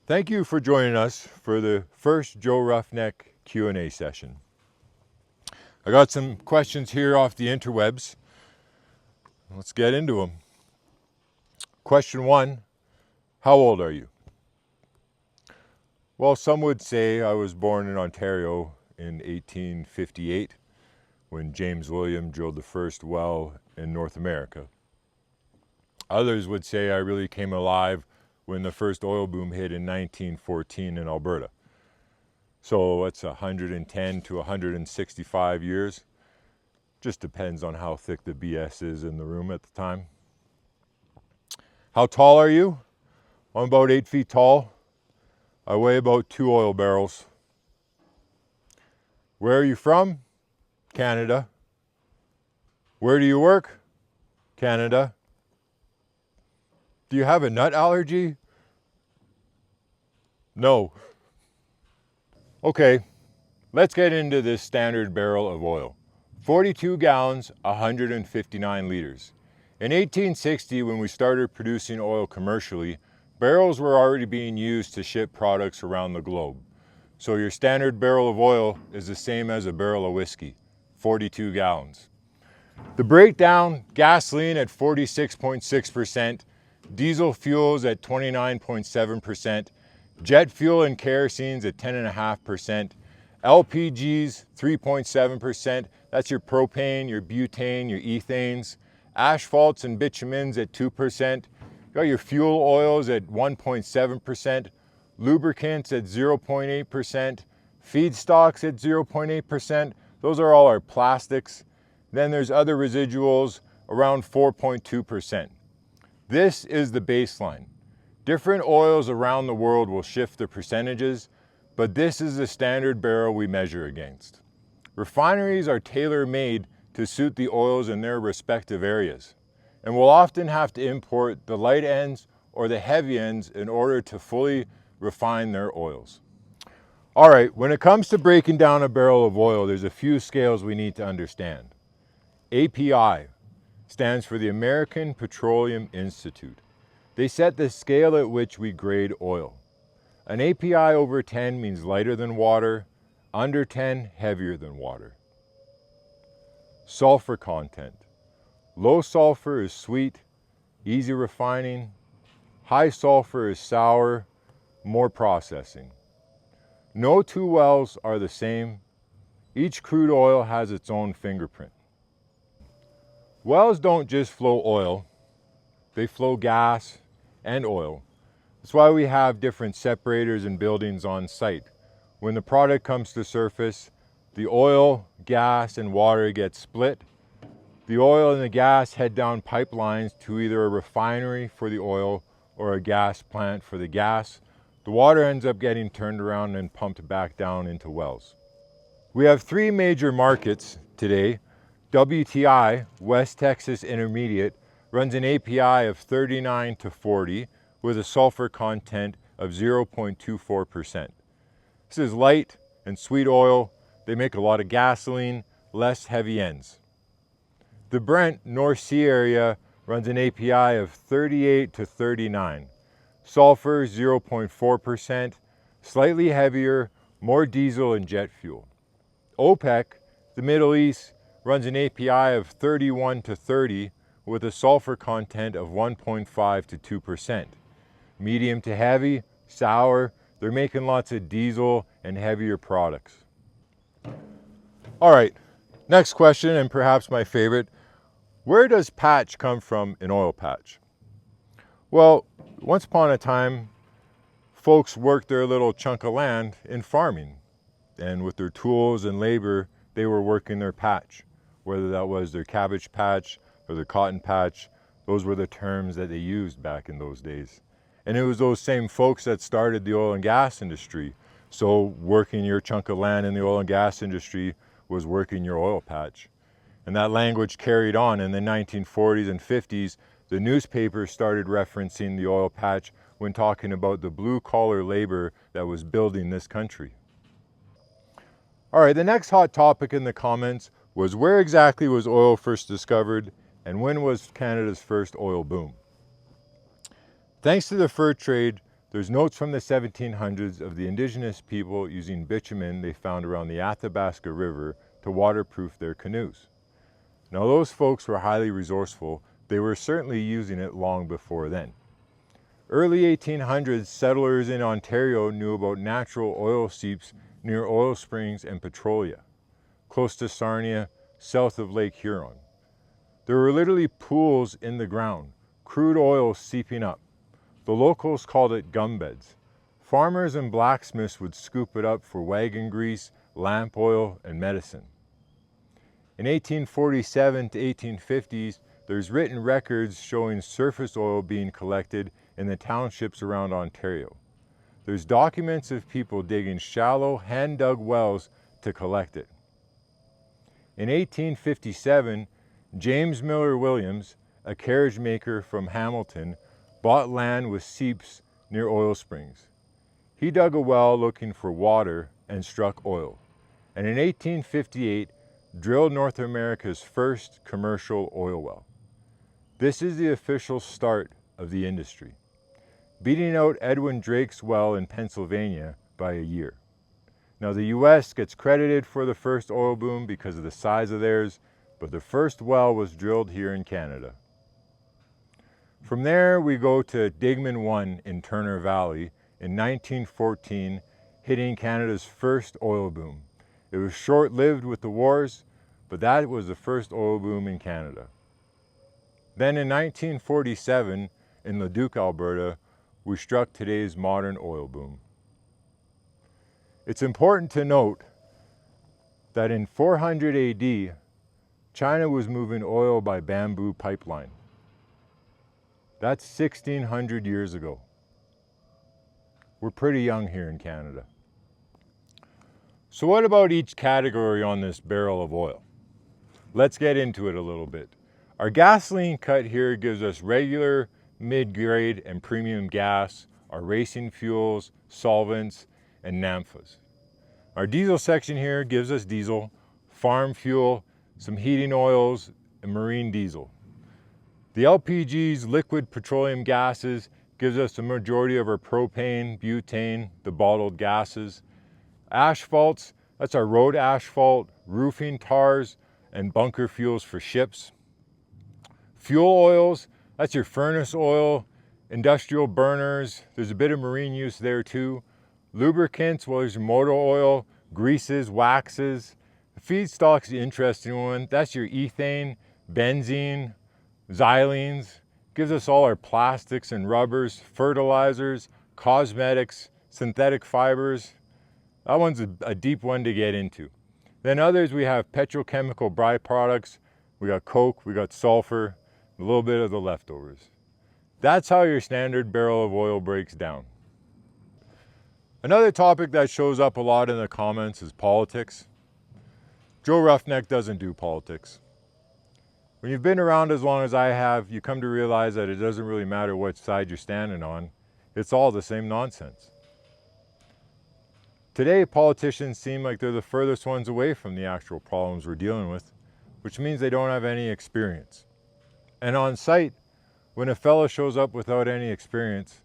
Thank you for joining us for the first Joe Roughneck Q&A session. I got some questions here off the interwebs. Let's get into them. Question 1, how old are you? Well, some would say I was born in Ontario in 1858 when James William drilled the first well in North America. Others would say I really came alive when the first oil boom hit in 1914 in Alberta. So it's 110 to 165 years. Just depends on how thick the BS is in the room at the time. How tall are you? I'm about 8 feet tall. I weigh about 2 oil barrels. Where are you from? Canada. Where do you work? Canada. Do you have a nut allergy? No. Okay, let's get into this standard barrel of oil. 42 gallons, 159 liters. In 1860, when we started producing oil commercially, barrels were already being used to ship products around the globe. So your standard barrel of oil is the same as a barrel of whiskey, 42 gallons. The breakdown, gasoline at 46.6%, diesel fuels at 29.7%, jet fuel and kerosenes at 10.5%, LPGs 3.7%, that's your propane, your butane, your ethanes, asphalts and bitumens at 2%, you got your fuel oils at 1.7%, lubricants at 0.8%, feedstocks at 0.8%, those are all our plastics. Then there's other residuals around 4.2%. This is the baseline. Different oils around the world will shift the percentages, but this is the standard barrel we measure against. Refineries are tailor-made to suit the oils in their respective areas, and will often have to import the light ends or the heavy ends in order to fully refine their oils. All right, when it comes to breaking down a barrel of oil, there's a few scales we need to understand. API stands for the American Petroleum Institute. They set the scale at which we grade oil. An API over 10 means lighter than water, under 10, heavier than water. Sulfur content. Low sulfur is sweet, easy refining. High sulfur is sour, more processing. No two wells are the same. Each crude oil has its own fingerprint. Wells don't just flow oil, they flow gas and oil. That's why we have different separators and buildings on site. When the product comes to surface, the oil, gas, and water get split. The oil and the gas head down pipelines to either a refinery for the oil or a gas plant for the gas. The water ends up getting turned around and pumped back down into wells. We have 3 major markets today. WTI, West Texas Intermediate, runs an API of 39 to 40 with a sulfur content of 0.24%. This is light and sweet oil. They make a lot of gasoline, less heavy ends. The Brent North Sea area runs an API of 38 to 39. Sulfur 0.4%, slightly heavier, more diesel and jet fuel. OPEC, the Middle East, runs an API of 31 to 30 with a sulfur content of 1.5 to 2%. Medium to heavy, sour, they're making lots of diesel and heavier products. All right, next question, and perhaps my favorite. Where does patch come from in oil patch? Well, once upon a time, folks worked their little chunk of land in farming. And with their tools and labor, they were working their patch. Whether that was their cabbage patch or their cotton patch, those were the terms that they used back in those days. And it was those same folks that started the oil and gas industry. So working your chunk of land in the oil and gas industry was working your oil patch. And that language carried on in the 1940s and 50s. The newspapers started referencing the oil patch when talking about the blue-collar labor that was building this country. All right, the next hot topic in the comments was where exactly was oil first discovered and when was Canada's first oil boom? Thanks to the fur trade, There's notes from the 1700s of the indigenous people using bitumen they found around the Athabasca River to waterproof their canoes. Now those folks were highly resourceful. They were certainly using it long before then. Early 1800s, settlers in Ontario knew about natural oil seeps near oil springs and Petrolia, close to Sarnia, south of Lake Huron. There were literally pools in the ground, crude oil seeping up. The locals called it gumbeds. Farmers and blacksmiths would scoop it up for wagon grease, lamp oil, and medicine. In 1847 to 1850s, there's written records showing surface oil being collected in the townships around Ontario. There's documents of people digging shallow, hand-dug wells to collect it. In 1857, James Miller Williams, a carriage maker from Hamilton, bought land with seeps near oil springs. He dug a well looking for water and struck oil, and in 1858 drilled North America's first commercial oil well. This is the official start of the industry, beating out Edwin Drake's well in Pennsylvania by a year. Now the US gets credited for the first oil boom because of the size of theirs, but the first well was drilled here in Canada. From there we go to Digman 1 in Turner Valley in 1914, hitting Canada's first oil boom. It was short-lived with the wars, but that was the first oil boom in Canada. Then in 1947, in Leduc, Alberta, we struck today's modern oil boom. It's important to note that in 400 AD, China was moving oil by bamboo pipeline. That's 1600 years ago. We're pretty young here in Canada. So what about each category on this barrel of oil? Let's get into it a little bit. Our gasoline cut here gives us regular, mid-grade, and premium gas, our racing fuels, solvents, and naphthas. Our diesel section here gives us diesel, farm fuel, some heating oils, and marine diesel. The LPGs, liquid petroleum gases, gives us the majority of our propane, butane, the bottled gases. Asphalts, that's our road asphalt, roofing tars, and bunker fuels for ships. Fuel oils, that's your furnace oil, industrial burners, there's a bit of marine use there too. Lubricants, well, there's your motor oil, greases, waxes. The feedstock's the interesting one. That's your ethane, benzene, xylenes. Gives us all our plastics and rubbers, fertilizers, cosmetics, synthetic fibers. That one's a deep one to get into. Then others, we have petrochemical byproducts. We got coke, we got sulfur, a little bit of the leftovers. That's how your standard barrel of oil breaks down. Another topic that shows up a lot in the comments is politics. Joe Roughneck doesn't do politics. When you've been around as long as I have, you come to realize that it doesn't really matter what side you're standing on. It's all the same nonsense. Today, politicians seem like they're the furthest ones away from the actual problems we're dealing with, which means they don't have any experience. And on site, when a fellow shows up without any experience,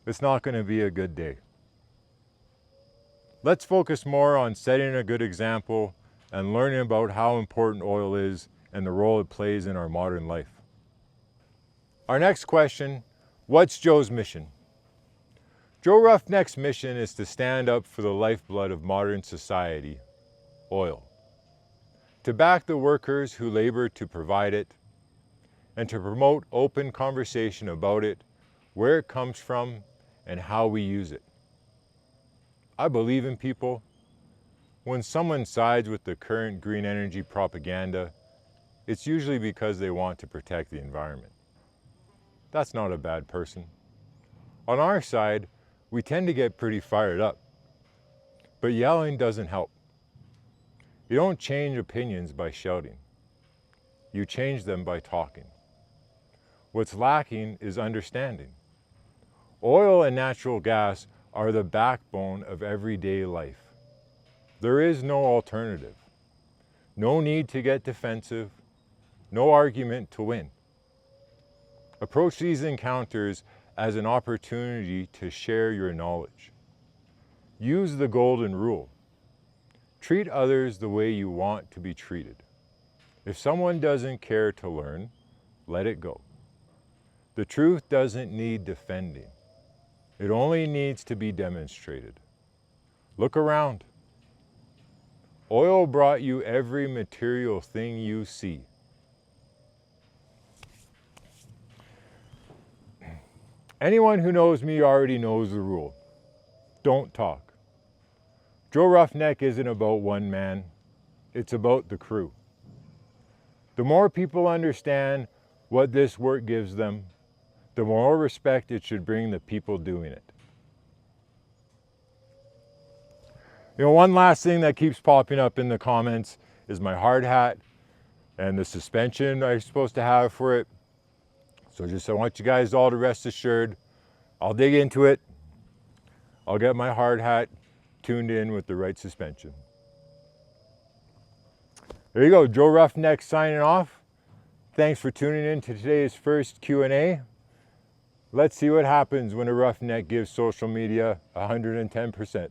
it's not going to be a good day. Let's focus more on setting a good example and learning about how important oil is and the role it plays in our modern life. Our next question, what's Joe's mission? Joe Roughneck's mission is to stand up for the lifeblood of modern society, oil. To back the workers who labor to provide it, and to promote open conversation about it, where it comes from, and how we use it. I believe in people. When someone sides with the current green energy propaganda, it's usually because they want to protect the environment. That's not a bad person. On our side, we tend to get pretty fired up, but yelling doesn't help. You don't change opinions by shouting. You change them by talking. What's lacking is understanding. Oil and natural gas are the backbone of everyday life. There is no alternative. No need to get defensive. No argument to win. Approach these encounters as an opportunity to share your knowledge. Use the golden rule. Treat others the way you want to be treated. If someone doesn't care to learn, let it go. The truth doesn't need defending. It only needs to be demonstrated. Look around. Oil brought you every material thing you see. Anyone who knows me already knows the rule. Don't talk. Joe Roughneck isn't about one man. It's about the crew. The more people understand what this work gives them, the more respect it should bring the people doing it. You know, one last thing that keeps popping up in the comments is my hard hat and the suspension I'm supposed to have for it. So I want you guys all to rest assured, I'll dig into it. I'll get my hard hat tuned in with the right suspension. There you go, Joe Roughneck signing off. Thanks for tuning in to today's first Q&A. Let's see what happens when a roughneck gives social media 110%.